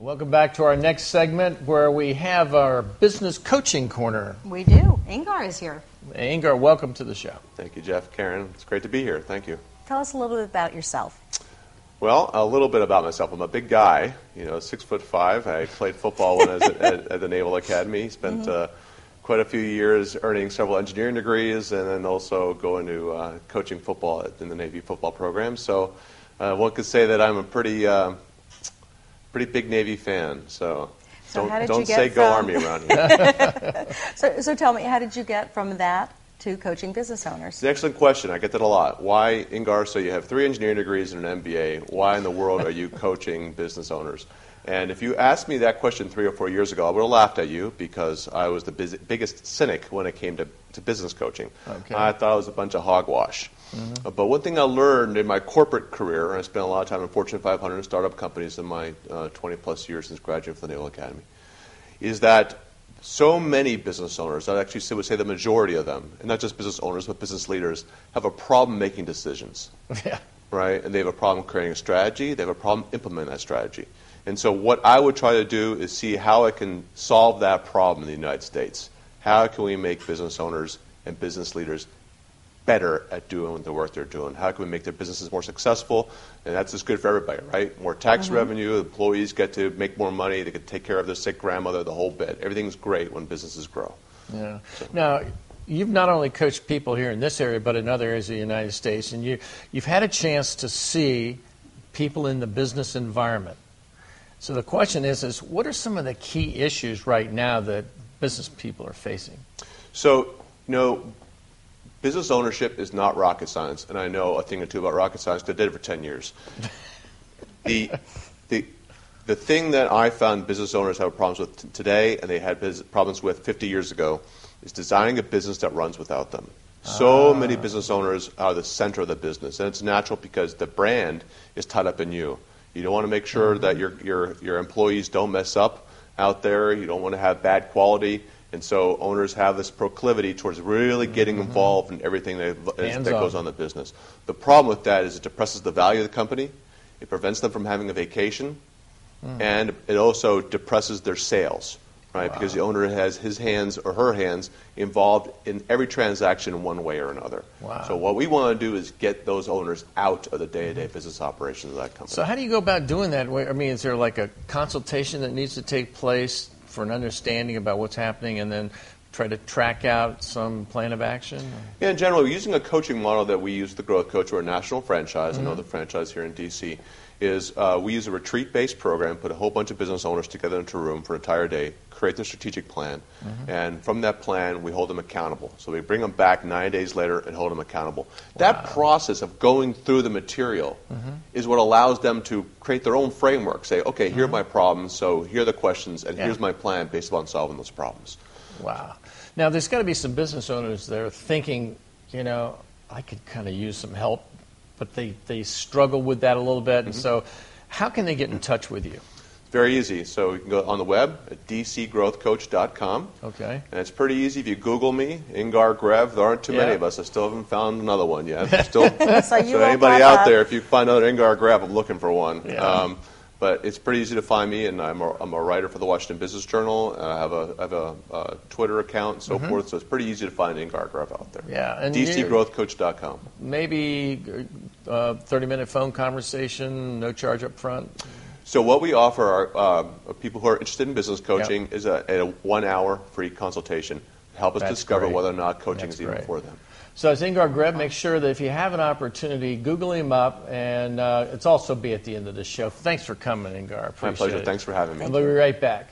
Welcome back to our next segment where we have our business coaching corner. We do. Ingar is here. Ingar, welcome to the show. Thank you, Jeff. Karen, it's great to be here. Thank you. Tell us a little bit about yourself. Well, a little bit about myself. I'm a big guy, 6'5". I played football when I was at the Naval Academy. Spent quite a few years earning several engineering degrees and then also going to coaching football in the Navy football program. So one could say that I'm a pretty big Navy fan. So don't say go Army around here. So tell me, how did you get from that to coaching business owners? It's an excellent question. I get that a lot. Why, Ingar, so you have 3 engineering degrees and an MBA. Why in the world are you coaching business owners? And if you asked me that question 3 or 4 years ago, I would have laughed at you because I was the biggest cynic when it came to business coaching. Okay. I thought it was a bunch of hogwash. But one thing I learned in my corporate career, and I spent a lot of time in Fortune 500 and startup companies in my 20-plus years since graduating from the Naval Academy, is that so many business owners, I actually would say the majority of them, and not just business owners but business leaders, have a problem making decisions. Yeah. Right? And they have a problem creating a strategy. They have a problem implementing that strategy. And so what I would try to do is see how I can solve that problem in the United States. How can we make business owners and business leaders better at doing the work they're doing? How can we make their businesses more successful? And that's just good for everybody, right? More tax revenue, employees get to make more money, they can take care of their sick grandmother, the whole bit. Everything's great when businesses grow. Yeah. So. Now, you've not only coached people here in this area, but in other areas of the United States, and you've had a chance to see people in the business environment. So the question is what are some of the key issues right now that business people are facing? So, business ownership is not rocket science, and I know a thing or two about rocket science because I did it for 10 years. The thing that I found business owners have problems with today and they had problems with 50 years ago is designing a business that runs without them. So many business owners are the center of the business, and it's natural because the brand is tied up in you. You don't want to make sure that your employees don't mess up out there. You don't want to have bad quality. And so owners have this proclivity towards really getting involved in everything that goes on in the business. The problem with that is it depresses the value of the company. It prevents them from having a vacation. And it also depresses their sales, right? Wow. Because the owner has his hands or her hands involved in every transaction in one way or another. Wow. So what we want to do is get those owners out of the day-to-day business operations of that company. So how do you go about doing that? I mean, is there like a consultation that needs to take place for an understanding about what's happening and then try to track out some plan of action? Yeah, in general, we're using a coaching model that we use, the Growth Coach, or a national franchise. I know the franchise here in D.C. is we use a retreat-based program, put a whole bunch of business owners together into a room for an entire day, create their strategic plan, and from that plan, we hold them accountable. So we bring them back 9 days later and hold them accountable. Wow. That process of going through the material is what allows them to create their own framework, say, okay, here are my problems, so here are the questions, and here's my plan based upon solving those problems. Wow. Now, there's got to be some business owners that are thinking, I could kind of use some help, but they struggle with that a little bit. And so how can they get in touch with you? It's very easy. So you can go on the web at dcgrowthcoach.com. Okay. And it's pretty easy. If you Google me, Ingar Grev, there aren't too many of us. I still haven't found another one yet. So anybody out there, if you find another Ingar Grev, I'm looking for one. Yeah. But it's pretty easy to find me, and I'm a writer for the Washington Business Journal. I have a Twitter account and so forth, so it's pretty easy to find Ingar Grev out there. Yeah, and dcgrowthcoach.com. Maybe 30-minute phone conversation, no charge up front. So what we offer our people who are interested in business coaching is a 1-hour free consultation to help us discover whether or not coaching is even for them. So it's Ingar Grev. Make sure that if you have an opportunity, Google him up, and it's also be at the end of the show. Thanks for coming, Ingar. Appreciate My pleasure. it. Thanks for having me. And we'll be right back.